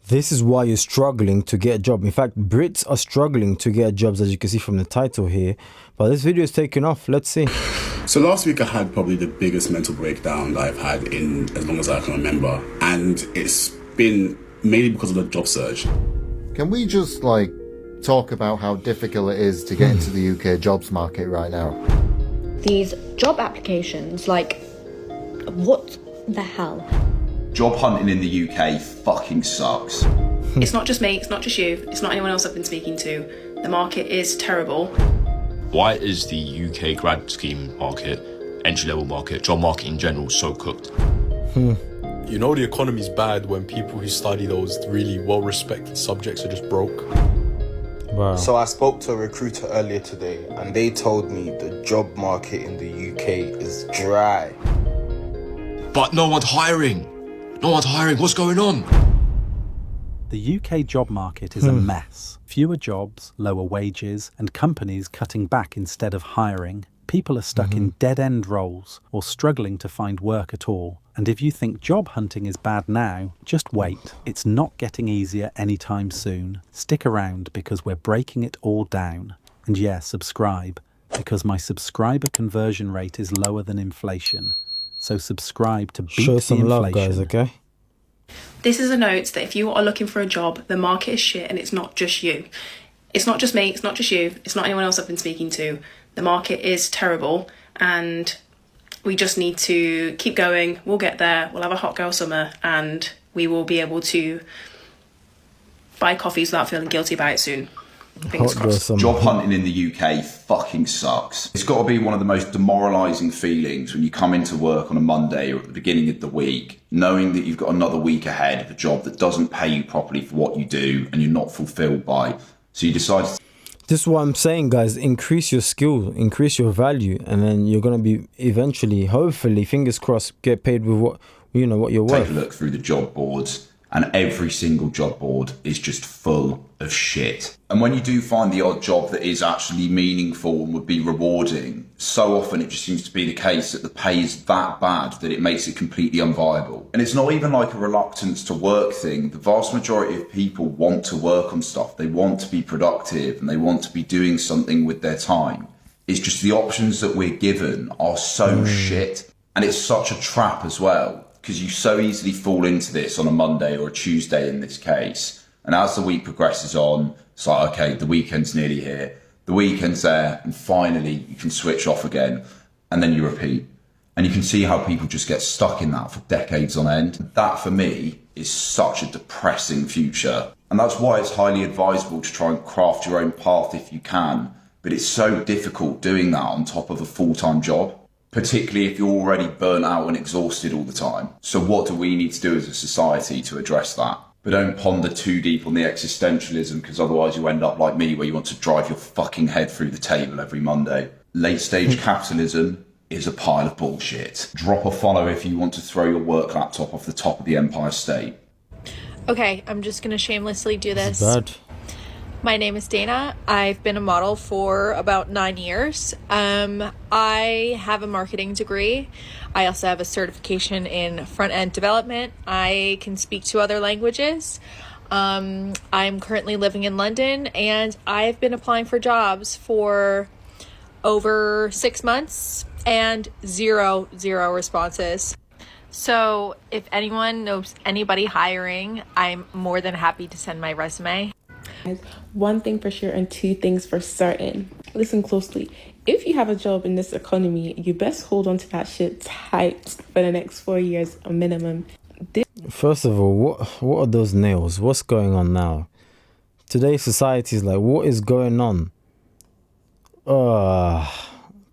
This is why you're struggling to get a job. In fact, Brits are struggling to get jobs, as you can see from the title here. But this video is taking off. Let's see. So last week I had probably the biggest mental breakdown that I've had in as long as I can remember. And it's been mainly because of the job search. Can we just, talk about how difficult it is to get into the UK jobs market right now? These job applications, what the hell? Job hunting in the UK fucking sucks. It's not just me, it's not just you, it's not anyone else I've been speaking to. The market is terrible. Why is the UK grad scheme market, entry-level market, job market in general so cooked? You know the economy's bad when people who study those really well-respected subjects are just broke. Wow. So I spoke to a recruiter earlier today and they told me the job market in the UK is dry. But no one's hiring. No one's hiring. What's going on? The UK job market is a mess. Fewer jobs, lower wages, and companies cutting back instead of hiring. People are stuck in dead-end roles or struggling to find work at all. And if you think job hunting is bad now, just wait. It's not getting easier anytime soon. Stick around because we're breaking it all down. And yeah, subscribe, because my subscriber conversion rate is lower than inflation. So subscribe to beat the inflation. Show some love, guys, okay? This is a note that if you are looking for a job, the market is shit and it's not just you. It's not just me, it's not just you, it's not anyone else I've been speaking to. The market is terrible and we just need to keep going. We'll get there, we'll have a hot girl summer and we will be able to buy coffees without feeling guilty about it soon. Fingers crossed. Job hunting in the UK fucking sucks. It's got to be one of the most demoralising feelings when you come into work on a Monday or at the beginning of the week, knowing that you've got another week ahead of a job that doesn't pay you properly for what you do and you're not fulfilled by. So you decide to... This is what I'm saying, guys. Increase your skill, increase your value, and then you're going to be eventually, hopefully, fingers crossed, get paid with what you're worth. Take a look through the job boards and every single job board is just full of shit. And when you do find the odd job that is actually meaningful and would be rewarding, so often it just seems to be the case that the pay is that bad that it makes it completely unviable. And it's not even like a reluctance to work thing. The vast majority of people want to work on stuff. They want to be productive and they want to be doing something with their time. It's just the options that we're given are so shit. And it's such a trap as well, because you so easily fall into this on a Monday or a Tuesday in this case. And as the week progresses on, it's like, okay, the weekend's nearly here, the weekend's there, and finally you can switch off again, and then you repeat. And you can see how people just get stuck in that for decades on end. That, for me, is such a depressing future. And that's why it's highly advisable to try and craft your own path if you can. But it's so difficult doing that on top of a full-time job, particularly if you're already burnt out and exhausted all the time. So what do we need to do as a society to address that? But don't ponder too deep on the existentialism, because otherwise you end up like me, where you want to drive your fucking head through the table every Monday. Late stage capitalism is a pile of bullshit. Drop a follow if you want to throw your work laptop off the top of the Empire State. Okay, I'm just gonna shamelessly do this. Bad. My name is Dana. I've been a model for about 9 years. I have a marketing degree. I also have a certification in front-end development. I can speak 2 other languages. I'm currently living in London, and I've been applying for jobs for over 6 months and zero responses. So if anyone knows anybody hiring, I'm more than happy to send my resume. One thing for sure and 2 things for certain. Listen closely. If you have a job in this economy, you best hold on to that shit tight for the next 4 years minimum. First of all, what are those nails? What's going on now? Today's society is like, what is going on?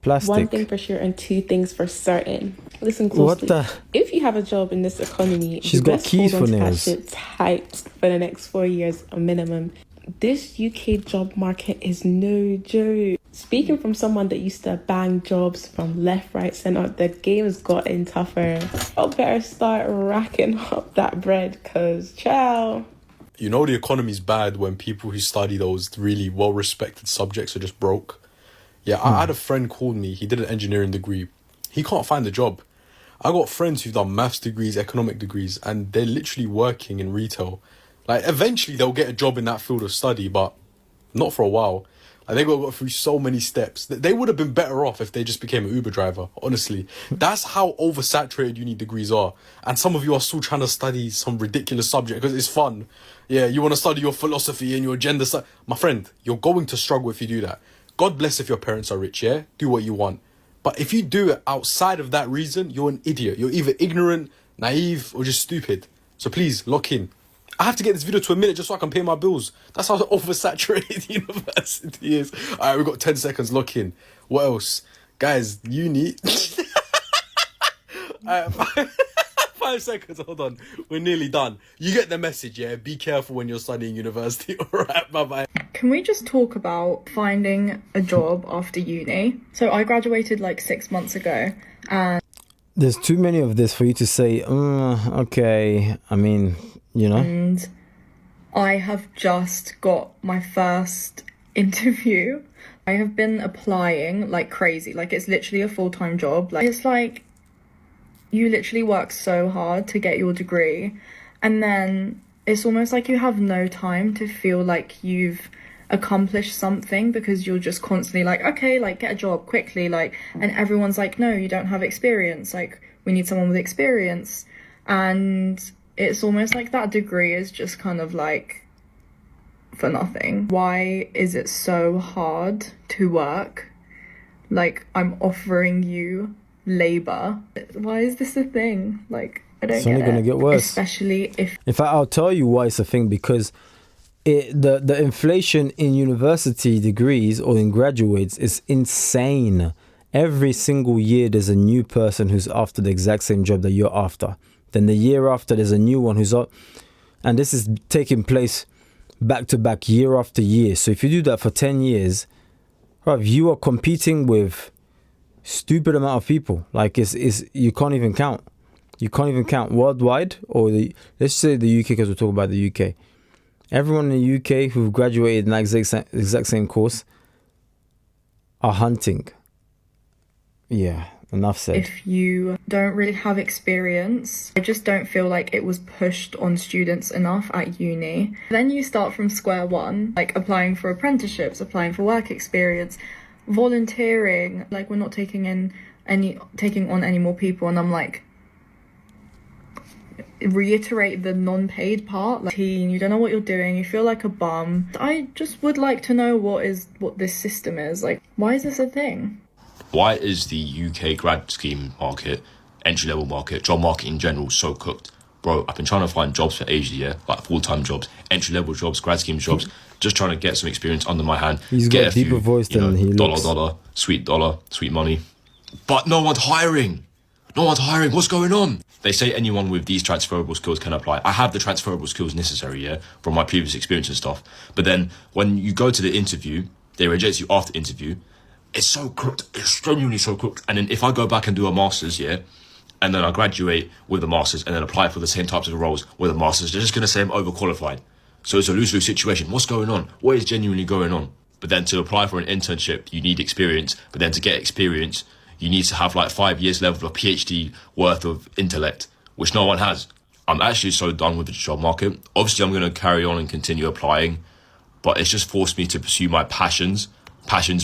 Plastic. One thing for sure and 2 things for certain. Listen closely. What the? If you have a job in this economy, She's got keys for nails. That shit tight for the next 4 years minimum. This UK job market is no joke. Speaking from someone that used to bang jobs from left, right, centre, the game has gotten tougher. I better start racking up that bread, cause ciao. You know the economy's bad when people who study those really well-respected subjects are just broke. Yeah, I had a friend called me. He did an engineering degree. He can't find a job. I got friends who've done maths degrees, economic degrees, and they're literally working in retail Like, eventually they'll get a job in that field of study, but not for a while. Like, they got to go through so many steps. They would have been better off if they just became an Uber driver, honestly. That's how oversaturated uni degrees are. And some of you are still trying to study some ridiculous subject because it's fun. Yeah, you want to study your philosophy and your gender stuff. My friend, you're going to struggle if you do that. God bless if your parents are rich, yeah? Do what you want. But if you do it outside of that reason, you're an idiot. You're either ignorant, naive, or just stupid. So please, lock in. I have to get this video to a minute just so I can pay my bills. That's how oversaturated university is. All right, we've got 10 seconds, lock in. What else? Guys, uni. All right, 5 seconds, hold on. We're nearly done. You get the message, yeah? Be careful when you're studying university. All right, bye-bye. Can we just talk about finding a job after uni? So I graduated like 6 months ago, and there's too many of this for you to say, okay, I mean, you know. And I have just got my first interview. I have been applying like crazy. Like, it's literally a full-time job. Like, it's like you literally work so hard to get your degree, and then it's almost like you have no time to feel like you've accomplished something because you're just constantly like, okay, like, get a job quickly, like, and everyone's like, no, you don't have experience, like, we need someone with experience. And it's almost like that degree is just kind of like for nothing. Why is it so hard to work? Like, I'm offering you labor. Why is this a thing? Like, I don't it's only going to get worse. Especially if... In fact, I'll tell you why it's a thing, because the inflation in university degrees or in graduates is insane. Every single year there's a new person who's after the exact same job that you're after. Then the year after there's a new one who's up. And this is taking place back to back, year after year. So if you do that for 10 years, right, you are competing with stupid amount of people. Like, it's you can't even count. You can't even count worldwide, or let's say the UK, because we're talking about the UK. Everyone in the UK who graduated in the exact same course are hunting. Yeah, enough said. If you don't really have experience, I just don't feel like it was pushed on students enough at uni. Then you start from square one, like applying for apprenticeships, applying for work experience, volunteering. Like, we're not taking on any more people, and I'm like, reiterate the non-paid part. Like, you don't know what you're doing, you feel like a bum. I just would like to know what this system is. Like, why is this a thing? Why is the UK grad scheme market, entry-level market, job market in general so cooked? Bro, I've been trying to find jobs for ages, yeah? Like full-time jobs, entry-level jobs, grad scheme jobs, just trying to get some experience under my hand. He's get got a deeper voice than he looks. Dollar, sweet money. But no one's hiring. What's going on? They say anyone with these transferable skills can apply. I have the transferable skills necessary, yeah, from my previous experience and stuff. But then when you go to the interview, they reject you after interview. It's so cooked. It's genuinely so cooked. And then if I go back and do a master's, yeah, and then I graduate with a master's and then apply for the same types of roles with a master's, they're just going to say I'm overqualified. So it's a lose-lose situation. What's going on? What is genuinely going on? But then to apply for an internship, you need experience. But then to get experience, you need to have like 5 years level of PhD worth of intellect, which no one has. I'm actually so done with the job market. Obviously, I'm going to carry on and continue applying, but it's just forced me to pursue my passions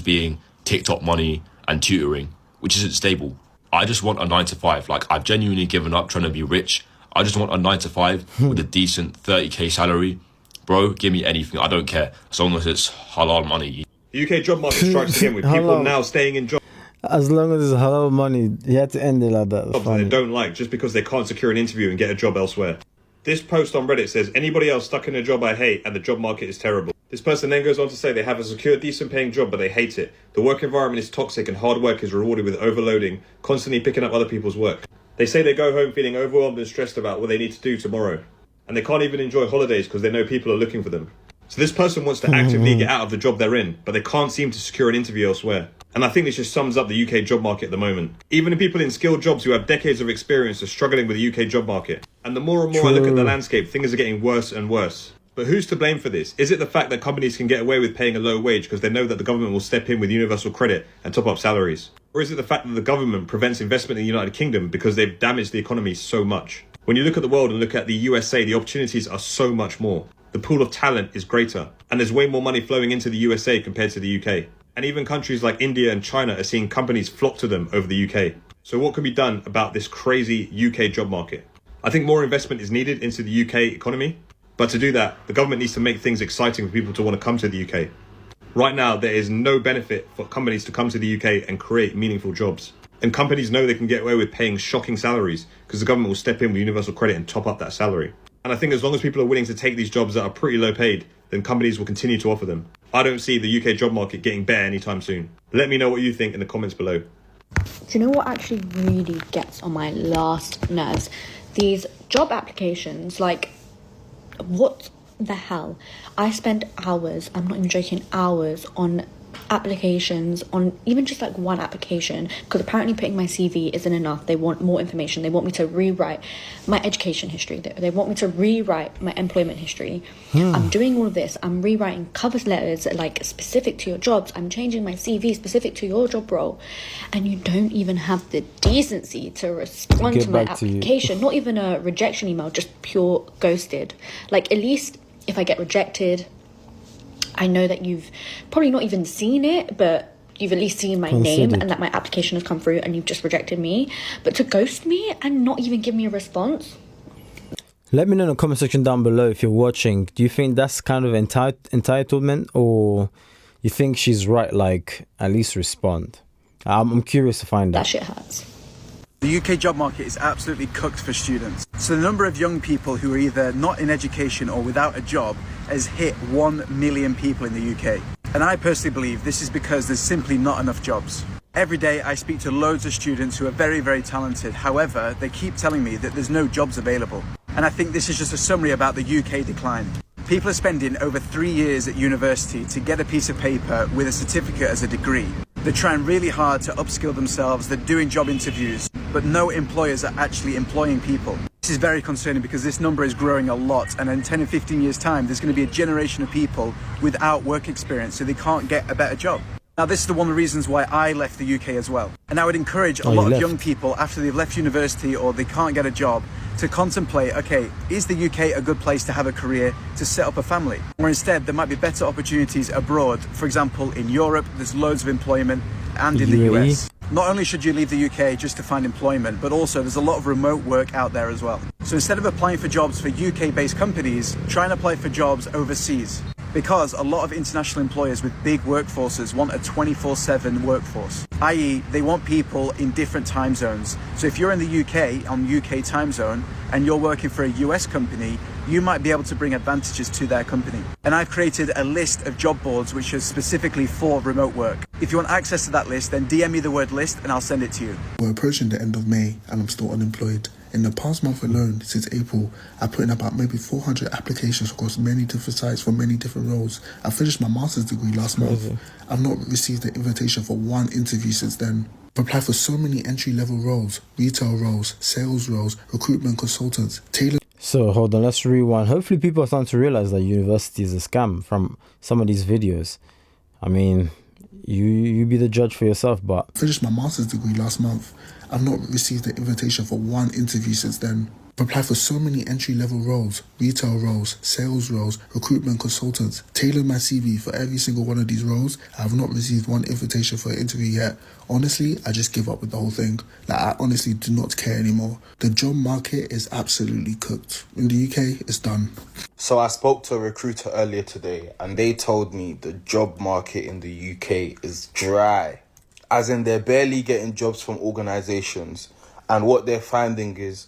being TikTok money and tutoring, which isn't stable. I just want a 9 to 5. Like, I've genuinely given up trying to be rich. I just want a 9 to 5 with a decent 30k salary. Bro, give me anything. I don't care. As long as it's halal money. The UK job market strikes again with people now staying in jobs. As long as it's halal money, you had to end it like that. Jobs they don't like just because they can't secure an interview and get a job elsewhere. This post on Reddit says, anybody else stuck in a job I hate and the job market is terrible. This person then goes on to say they have a secure, decent paying job, but they hate it. The work environment is toxic and hard work is rewarded with overloading, constantly picking up other people's work. They say they go home feeling overwhelmed and stressed about what they need to do tomorrow. And they can't even enjoy holidays because they know people are looking for them. So this person wants to actively get out of the job they're in, but they can't seem to secure an interview elsewhere. And I think this just sums up the UK job market at the moment. Even the people in skilled jobs who have decades of experience are struggling with the UK job market. And the more and more I look at the landscape, things are getting worse and worse. But who's to blame for this? Is it the fact that companies can get away with paying a low wage because they know that the government will step in with universal credit and top up salaries? Or is it the fact that the government prevents investment in the United Kingdom because they've damaged the economy so much? When you look at the world and look at the USA, the opportunities are so much more. The pool of talent is greater, and there's way more money flowing into the USA compared to the UK. And even countries like India and China are seeing companies flock to them over the UK. So what can be done about this crazy UK job market? I think more investment is needed into the UK economy. But to do that, the government needs to make things exciting for people to want to come to the UK. Right now, there is no benefit for companies to come to the UK and create meaningful jobs. And companies know they can get away with paying shocking salaries because the government will step in with universal credit and top up that salary. And I think as long as people are willing to take these jobs that are pretty low paid, then companies will continue to offer them. I don't see the UK job market getting better anytime soon. Let me know what you think in the comments below. Do you know what actually really gets on my last nerves? These job applications, like, what the hell? I spend hours, I'm not even joking, hours on applications, on even just like one application, because apparently putting my CV isn't enough. They want more information. They want me to rewrite my education history. They want me to rewrite my employment history. I'm doing all of this. I'm rewriting cover letters like specific to your jobs. I'm changing my CV specific to your job role, and you don't even have the decency to respond to my application. Not even a rejection email, just pure ghosted. Like, at least if I get rejected, I know that you've probably not even seen it, but you've at least seen my name and that my application has come through and you've just rejected me. But to ghost me and not even give me a response. Let me know in the comment section down below if you're watching. Do you think that's kind of entitlement, or you think she's right, like, at least respond? I'm curious to find out. That shit hurts. The UK job market is absolutely cooked for students. So the number of young people who are either not in education or without a job has hit 1 million people in the UK. And I personally believe this is because there's simply not enough jobs. Every day I speak to loads of students who are very, very talented. However, they keep telling me that there's no jobs available. And I think this is just a summary about the UK decline. People are spending over 3 years at university to get a piece of paper with a certificate as a degree. They're trying really hard to upskill themselves, they're doing job interviews, but no employers are actually employing people. This is very concerning because this number is growing a lot, and in 10 and 15 years' time, there's going to be a generation of people without work experience, so they can't get a better job. Now, this is one of the reasons why I left the UK as well. And I would encourage a lot of young people, after they've left university or they can't get a job, to contemplate, okay, is the UK a good place to have a career, to set up a family? Or instead, there might be better opportunities abroad. For example, in Europe, there's loads of employment, and in the US. Not only should you leave the UK just to find employment, but also there's a lot of remote work out there as well. So instead of applying for jobs for UK-based companies, try and apply for jobs overseas. Because a lot of international employers with big workforces want a 24/7 workforce, i.e. they want people in different time zones. So if you're in the UK on UK time zone and you're working for a US company, you might be able to bring advantages to their company. And I've created a list of job boards which are specifically for remote work. If you want access to that list, then DM me the word list and I'll send it to you. We're approaching the end of May and I'm still unemployed. In the past month alone, since April, I put in about maybe 400 applications across many different sites for many different roles. I finished my master's degree last month. I've not received an invitation for one interview since then. I've applied for so many entry-level roles, retail roles, sales roles, recruitment consultants, tailored. So hold on, let's rewind. Hopefully people are starting to realize that university is a scam from some of these videos. I mean, you be the judge for yourself, but... I finished my master's degree last month. I've not received an invitation for one interview since then. I've applied for so many entry-level roles, retail roles, sales roles, recruitment consultants, tailored my CV for every single one of these roles. I have not received one invitation for an interview yet. Honestly, I just give up with the whole thing. Like, I honestly do not care anymore. The job market is absolutely cooked. In the UK, it's done. So I spoke to a recruiter earlier today and they told me the job market in the UK is dry. As in, they're barely getting jobs from organisations, and what they're finding is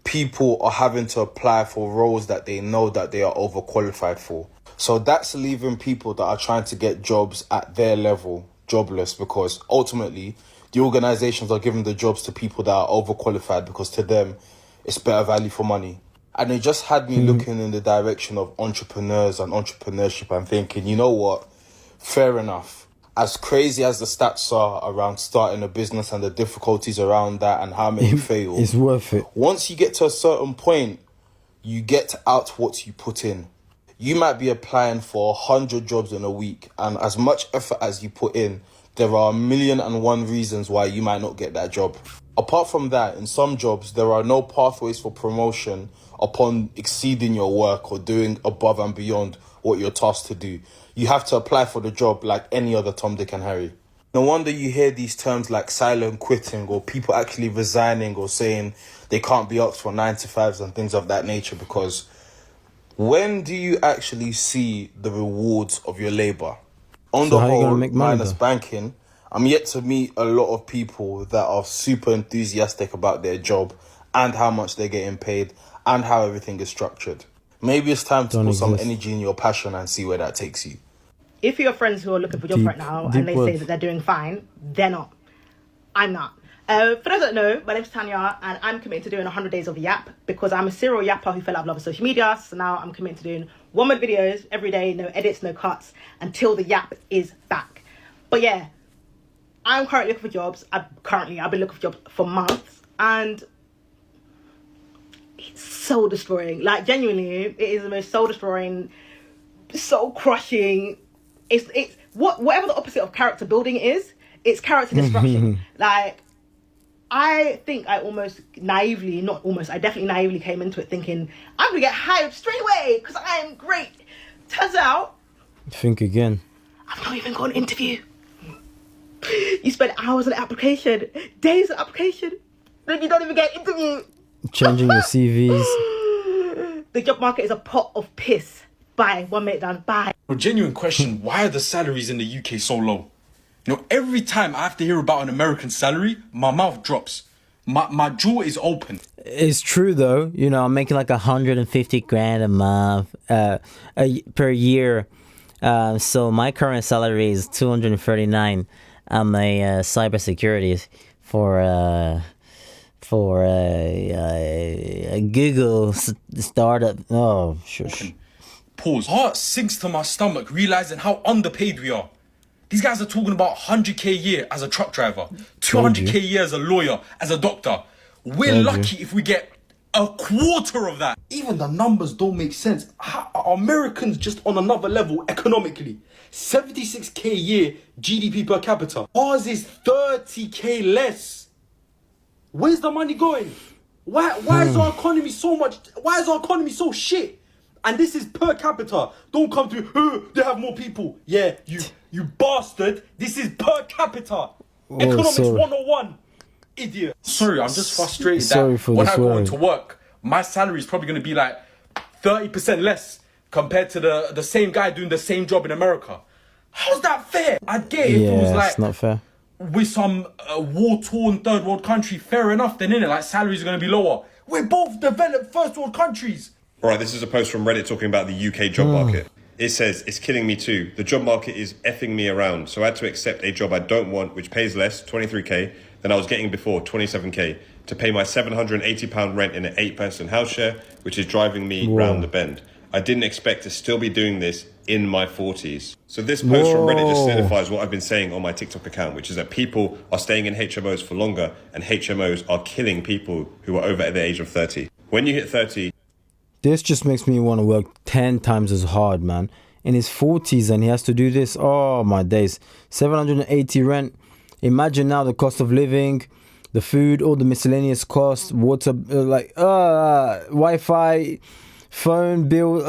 people are having to apply for roles that they know that they are overqualified for. So that's leaving people that are trying to get jobs at their level jobless, because ultimately the organisations are giving the jobs to people that are overqualified because to them it's better value for money. And it just had me looking in the direction of entrepreneurs and entrepreneurship and thinking, you know what, fair enough. As crazy as the stats are around starting a business and the difficulties around that and how many fail, it's worth it. Once you get to a certain point, you get out what you put in. You might be applying for 100 jobs in a week, and as much effort as you put in, there are 1,000,001 reasons why you might not get that job. Apart from that, in some jobs, there are no pathways for promotion upon exceeding your work or doing above and beyond what you're tasked to do. You have to apply for the job like any other Tom, Dick and Harry. No wonder you hear these terms like silent quitting or people actually resigning or saying they can't be asked for 9-to-5s and things of that nature, because when do you actually see the rewards of your labour? On So the how you gonna whole, make money, minus though? banking, I'm yet to meet a lot of people that are super enthusiastic about their job and how much they're getting paid and how everything is structured. Maybe it's time to Don't put some exist. energy in your passion and see where that takes you. If you have friends who are looking for jobs Deep- right now deep and they say words. that they're doing fine, they're not. I'm not. For those that know, my name's Tanya and I'm committed to doing 100 days of Yap because I'm a serial yapper who fell out of love with social media. So now I'm committed to doing 1 minute videos every day, no edits, no cuts, until the Yap is back. But yeah, I'm currently looking for jobs. I've been looking for jobs for months and it's soul destroying. Like genuinely, it is the most soul destroying, soul crushing. It's whatever the opposite of character building is, it's character destruction. Like, I think I definitely naively came into it thinking, I'm gonna get hired straight away because I am great. Turns out, Think again. I've not even got an interview. You spend hours on an application, days on application, then you don't even get an interview. Changing your CVs. The job market is a pot of piss. Bye. 1 minute done. Bye. A genuine question, why are the salaries in the UK so low? You know, every time I have to hear about an American salary, my mouth drops. My jaw is open. It's true though. You know, I'm making like 150 grand a month, per year. So my current salary is 239. I'm a cybersecurity for a Google startup. Oh, shush. Pause. Heart sinks to my stomach, realizing how underpaid we are. These guys are talking about 100k a year as a truck driver, 200k a year as a lawyer, as a doctor. We're lucky if we get a quarter of that. Even the numbers don't make sense. How are Americans just on another level economically? 76k a year GDP per capita. Ours is 30k less. Where's the money going? Why is our economy so much? Why is our economy so shit? And this is per capita. Don't come to they have more people. Yeah, you bastard. This is per capita. Economics 101. Idiot. Sorry, I'm just frustrated that when I go into work, my salary is probably going to be like 30% less compared to the same guy doing the same job in America. How's that fair? I'd get it if it was like it's not fair. with some war-torn third world country, fair enough then, innit? Like salaries are going to be lower. We're both developed first world countries. All right, this is a post from Reddit talking about the UK job market. It says, it's killing me too. The job market is effing me around. So I had to accept a job I don't want, which pays less, 23k, than I was getting before, 27k, to pay my £780 rent in an 8-person house share, which is driving me round the bend. I didn't expect to still be doing this in my 40s. So this post from Reddit just solidifies what I've been saying on my TikTok account, which is that people are staying in HMOs for longer and HMOs are killing people who are over the age of 30. When you hit 30... This just makes me want to work 10 times as hard, man. In his 40s and he has to do this. Oh, my days. 780 rent. Imagine now the cost of living, the food, all the miscellaneous costs, water, Wi-Fi, phone bill,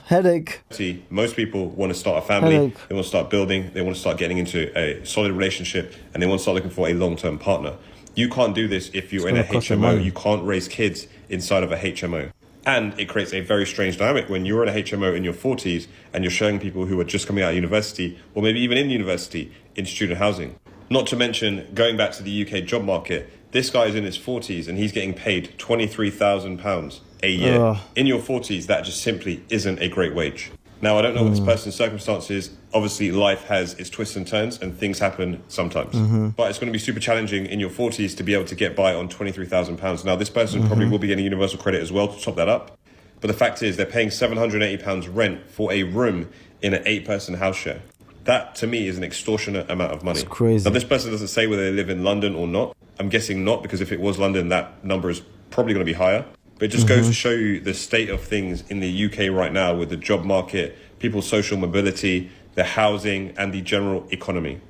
headache. Most people want to start a family, Headache. they want to start building, they want to start getting into a solid relationship, and they want to start looking for a long-term partner. You can't do this if you're in a gonna cost you HMO. money. You can't raise kids inside of a HMO. And it creates a very strange dynamic when you're in a HMO in your 40s and you're showing people who are just coming out of university, or maybe even in university, in student housing. Not to mention, going back to the UK job market, this guy is in his 40s and he's getting paid £23,000 a year. In your 40s, that just simply isn't a great wage. Now, I don't know what this person's circumstances. Obviously, life has its twists and turns and things happen sometimes. But it's going to be super challenging in your 40s to be able to get by on £23,000. Now, this person probably will be getting universal credit as well to top that up. But the fact is, they're paying £780 rent for a room in an 8-person house share. That, to me, is an extortionate amount of money. It's crazy. Now, this person doesn't say whether they live in London or not. I'm guessing not, because if it was London, that number is probably going to be higher. But it just goes to show you the state of things in the UK right now with the job market, people's social mobility, the housing, and the general economy.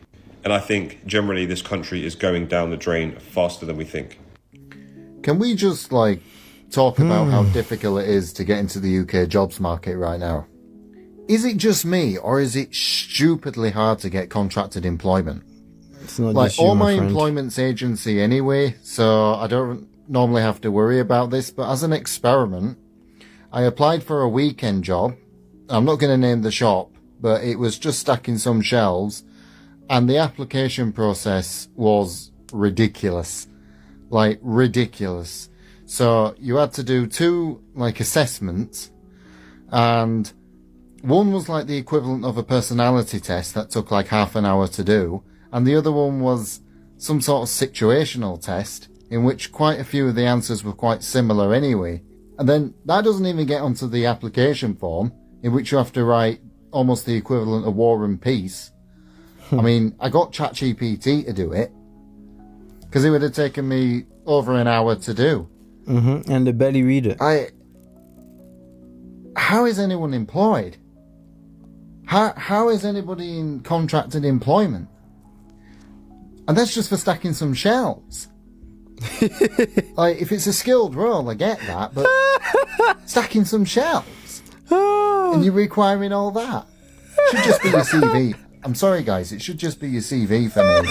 And I think generally this country is going down the drain faster than we think. Can we just, talk about how difficult it is to get into the UK jobs market right now? Is it just me, or is it stupidly hard to get contracted employment? It's not just you, all my friend. employment's agency anyway, so I don't normally have to worry about this, but as an experiment, I applied for a weekend job. I'm not going to name the shop, but it was just stacking some shelves, and the application process was ridiculous. Ridiculous. So you had to do 2 assessments, and one was the equivalent of a personality test that took half an hour to do, and the other one was some sort of situational test in which quite a few of the answers were quite similar anyway. And then that doesn't even get onto the application form, in which you have to write almost the equivalent of War and Peace. I mean, I got ChatGPT to do it, because it would have taken me over an hour to do. And they barely read it. How is anyone employed? How is anybody in contracted employment? And that's just for stacking some shelves. If it's a skilled role, I get that, but stacking some shelves and you're requiring all that. It should just be your CV. I'm sorry, guys, it should just be your CV for me.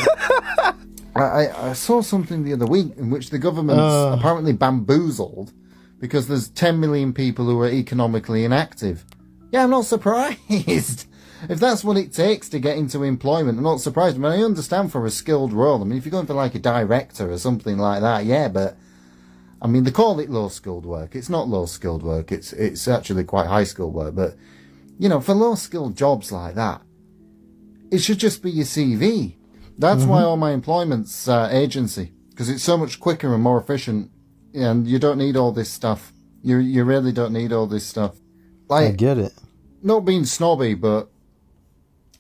I saw something the other week in which the government's apparently bamboozled because there's 10 million people who are economically inactive. Yeah, I'm not surprised. If that's what it takes to get into employment, I'm not surprised. I mean, I understand for a skilled role. I mean, if you're going for a director or something like that, yeah, but I mean, they call it low-skilled work. It's not low-skilled work. It's actually quite high-skilled work. But, for low-skilled jobs like that, it should just be your CV. That's why all my employment's agency, because it's so much quicker and more efficient, and you don't need all this stuff. You really don't need all this stuff. I get it. Not being snobby, but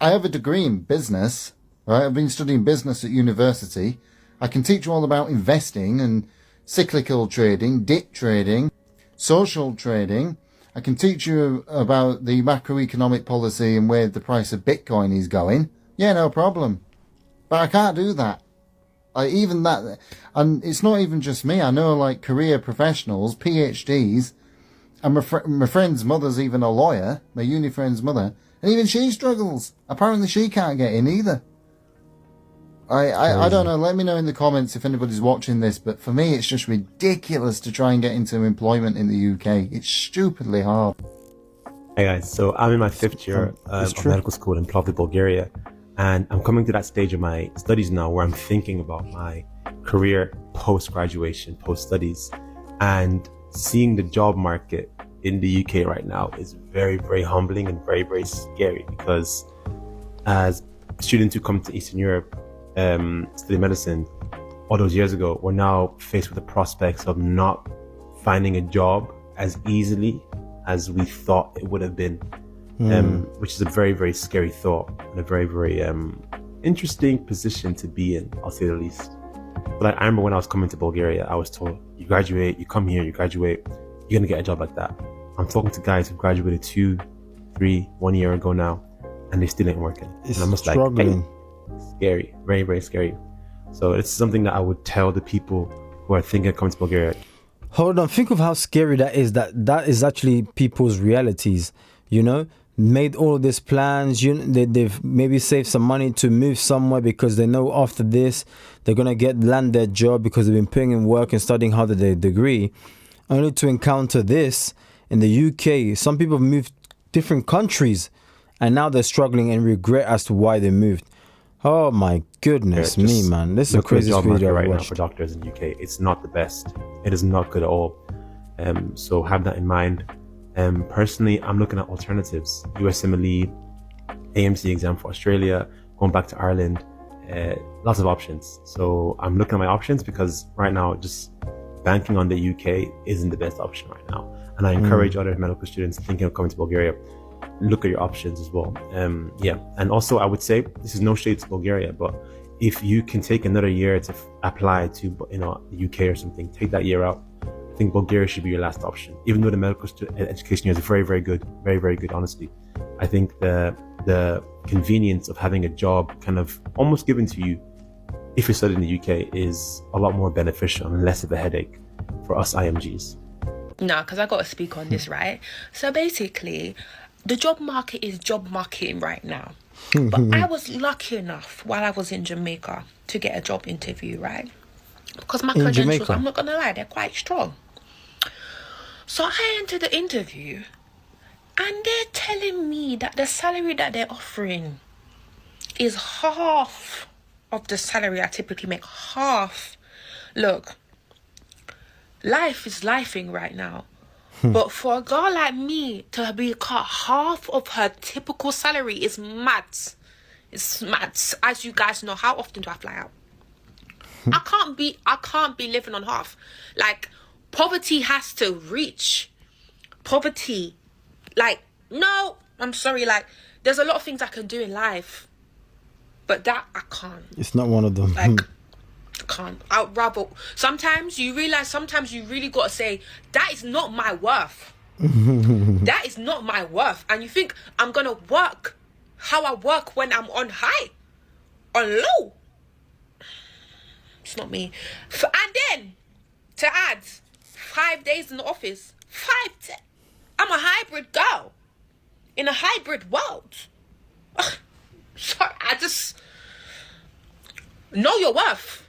I have a degree in business, right? I've been studying business at university. I can teach you all about investing and cyclical trading, dip trading, social trading. I can teach you about the macroeconomic policy and where the price of Bitcoin is going. Yeah, no problem. But I can't do that. Even that, and it's not even just me. I know career professionals, PhDs, and my friend's mother's even a lawyer, my uni friend's mother, and even she struggles. Apparently she can't get in either. I don't know, let me know in the comments if anybody's watching this, but for me it's just ridiculous to try and get into employment in the UK. It's stupidly hard. Hey guys, so I'm in my 5th year of medical school in Plovdiv, Bulgaria, and I'm coming to that stage of my studies now where I'm thinking about my career post-graduation, post-studies, and seeing the job market in the UK right now is very, very humbling and very, very scary, because as students who come to Eastern Europe study medicine all those years ago, we're now faced with the prospects of not finding a job as easily as we thought it would have been, which is a very, very scary thought and a very, very interesting position to be in, I'll say the least. But I remember when I was coming to Bulgaria, I was told, you graduate, you come here, you graduate, you're going to get a job like that. I'm talking to guys who graduated 2, 3, 1 year ago now, and they still ain't working. It's and I'm just struggling. Scary, very, very scary. So it's something that I would tell the people who are thinking of coming to Bulgaria. Hold on, think of how scary that is. That is actually people's realities, made all of these plans. They've maybe saved some money to move somewhere because they know after this they're going to land their job because they've been putting in work and studying hard at their degree, only to encounter this in the UK. Some people have moved different countries and now they're struggling and regret as to why they moved. Oh my goodness me, man. This is the craziest video right I've now watched. for doctors in the UK. It's not the best. It is not good at all. So have that in mind. Personally, I'm looking at alternatives. USMLE, AMC exam for Australia, going back to Ireland, lots of options. So I'm looking at my options because right now just banking on the UK isn't the best option right now. And I encourage other medical students thinking of coming to Bulgaria, look at your options as well. And also I would say, this is no shade to Bulgaria, but if you can take another year to apply to the UK or something, take that year out. I think Bulgaria should be your last option, even though the medical education here is very, very good, honestly. I think the convenience of having a job kind of almost given to you if you're studying in the UK is a lot more beneficial and less of a headache for us IMGs. No, because I got to speak on this, right? So basically, the job market is job marketing right now. But I was lucky enough while I was in Jamaica to get a job interview, right? Because my credentials, Jamaica? I'm not going to lie, they're quite strong. So I entered the interview and they're telling me that the salary that they're offering is half of the salary I typically make. Half. Look, life is lifing right now. But for a girl like me to be cut half of her typical salary is mad. It's mad. As you guys know, how often do I fly out? I can't be living on half. Like, poverty has to reach. Poverty. Like, no, I'm sorry, like, there's a lot of things I can do in life. But that I can't. It's not one of them. Like, can't. I'd rather. Sometimes you realize, sometimes you really got to say, that is not my worth. That is not my worth. And you think I'm going to work how I work when I'm on high, on low. It's not me. And then, to add, 5 days in the office. I'm a hybrid girl in a hybrid world. Sorry, I just know your worth.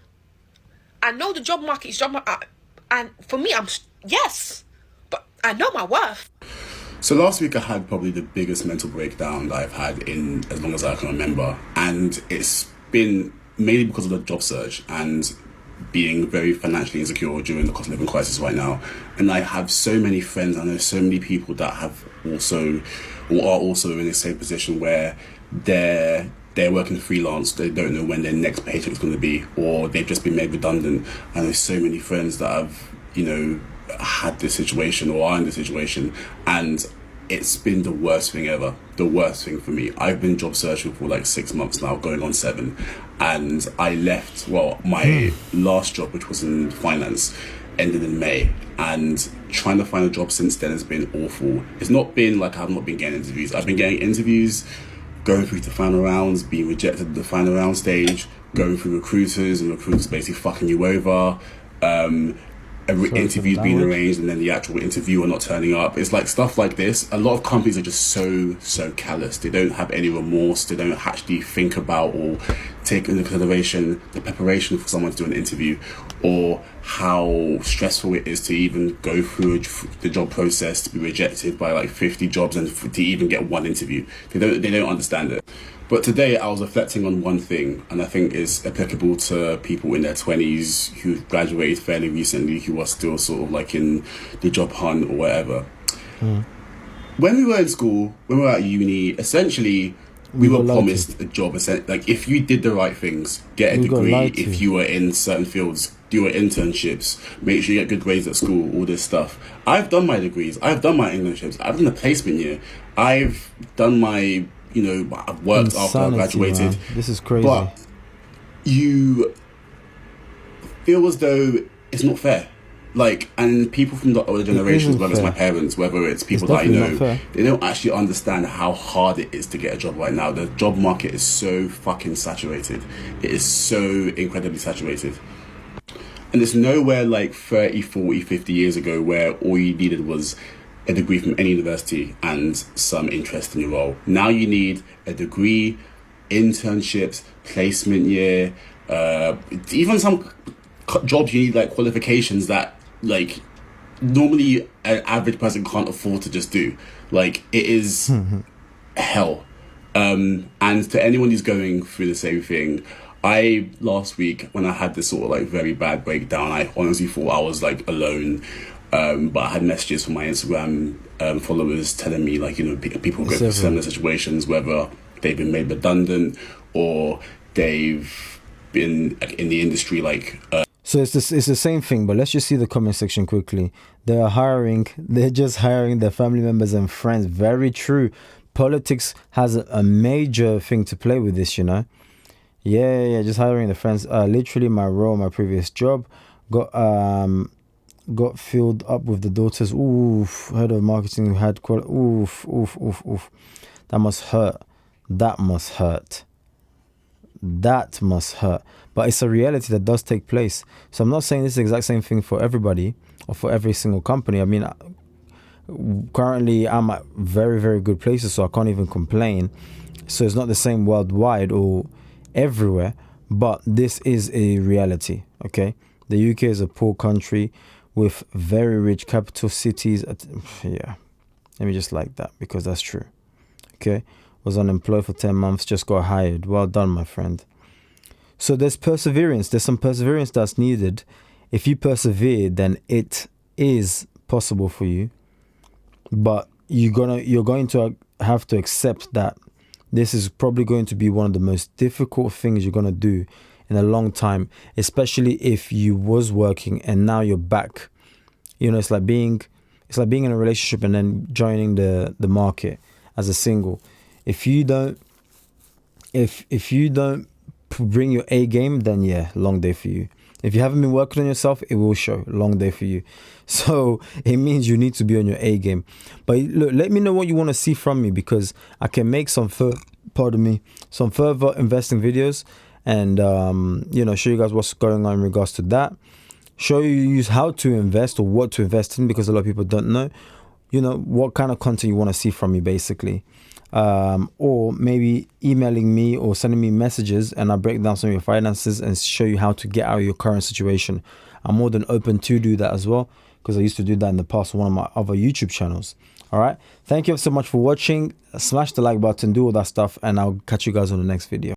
I know the job market is job market, and for me, yes, but I know my worth. So last week I had probably the biggest mental breakdown that I've had in as long as I can remember, and it's been mainly because of the job search and being very financially insecure during the cost of living crisis right now. And I have so many friends, I know so many people that have also, or are also in the same position where they're working freelance, they don't know when their next paycheck is going to be, or they've just been made redundant. And there's so many friends that have, had this situation or are in this situation, and it's been the worst thing ever. The worst thing for me. I've been job searching for like 6 months now, going on 7. And I left, my last job, which was in finance, ended in May. And trying to find a job since then has been awful. It's not been like I've not been getting interviews. I've been getting interviews, going through to final rounds, being rejected at the final round stage, going through recruiters, and recruiters basically fucking you over. Interviews being arranged and then the actual interviewer not turning up. It's like stuff like this. A lot of companies are just so callous. They don't have any remorse. They don't actually think about or take into consideration the preparation for someone to do an interview, or how stressful it is to even go through the job process, to be rejected by like 50 jobs and to even get one interview. They don't understand it. But today I was reflecting on one thing, and I think it's applicable to people in their 20s who've graduated fairly recently, who are still sort of like in the job hunt or whatever. When we were in school, when we were at uni, essentially we were promised a job. Like, if you did the right things, get a degree. If you were in certain fields, do your internships, make sure you get good grades at school, all this stuff. I've done my degrees, I've done my internships, I've done a placement year, I've done my, I've worked after I graduated. Man. This is crazy. But you feel as though it's not fair. Like, and people from the older generations, whether it's my parents, whether it's people that I know, they don't actually understand how hard it is to get a job right now. The job market is so fucking saturated. It is so incredibly saturated. And it's nowhere like 30, 40, 50 years ago where all you needed was a degree from any university and some interest in your role. Now you need a degree, internships, placement year, even some jobs you need like qualifications that like normally an average person can't afford to just do. Like, it is hell. And to anyone who's going through the same thing, last week when I had this sort of like very bad breakdown, I honestly thought I was like alone. But I had messages from my Instagram followers telling me, like, people go through similar situations, whether they've been made redundant or they've been in the industry So it's the same thing, but let's just see the comment section quickly. They're just hiring their family members and friends. Very true. Politics has a major thing to play with this, Yeah, just hiring the friends. Literally my role, my previous job, got filled up with the daughters. Oof, head of marketing who had oof. That must hurt. That must hurt. That must hurt. But it's a reality that does take place. So I'm not saying this is the exact same thing for everybody or for every single company. I mean, currently I'm at very, very good places, so I can't even complain. So it's not the same worldwide or everywhere, but this is a reality, okay? The UK is a poor country with very rich capital cities. Yeah, let me just like that, because that's true, okay? Was unemployed for 10 months, just got hired. Well done, my friend. So there's perseverance. There's some perseverance that's needed. If you persevere, then it is possible for you. But you're going to have to accept that this is probably going to be one of the most difficult things you're going to do in a long time, especially if you was working and now you're back. You know, it's like being in a relationship and then joining the market as a single. If you don't bring your A game, then yeah, long day for you. If you haven't been working on yourself, it will show. Long day for you. So it means you need to be on your A game. But look, let me know what you want to see from me, because I can make some further investing videos and show you guys what's going on in regards to that. Show you how to invest or what to invest in, because a lot of people don't know. You know, what kind of content you want to see from me, basically. Or maybe emailing me or sending me messages and I'll break down some of your finances and show you how to get out of your current situation. I'm more than open to do that as well, because I used to do that in the past on one of my other YouTube channels. All right. Thank you so much for watching. Smash the like button, do all that stuff, and I'll catch you guys on the next video.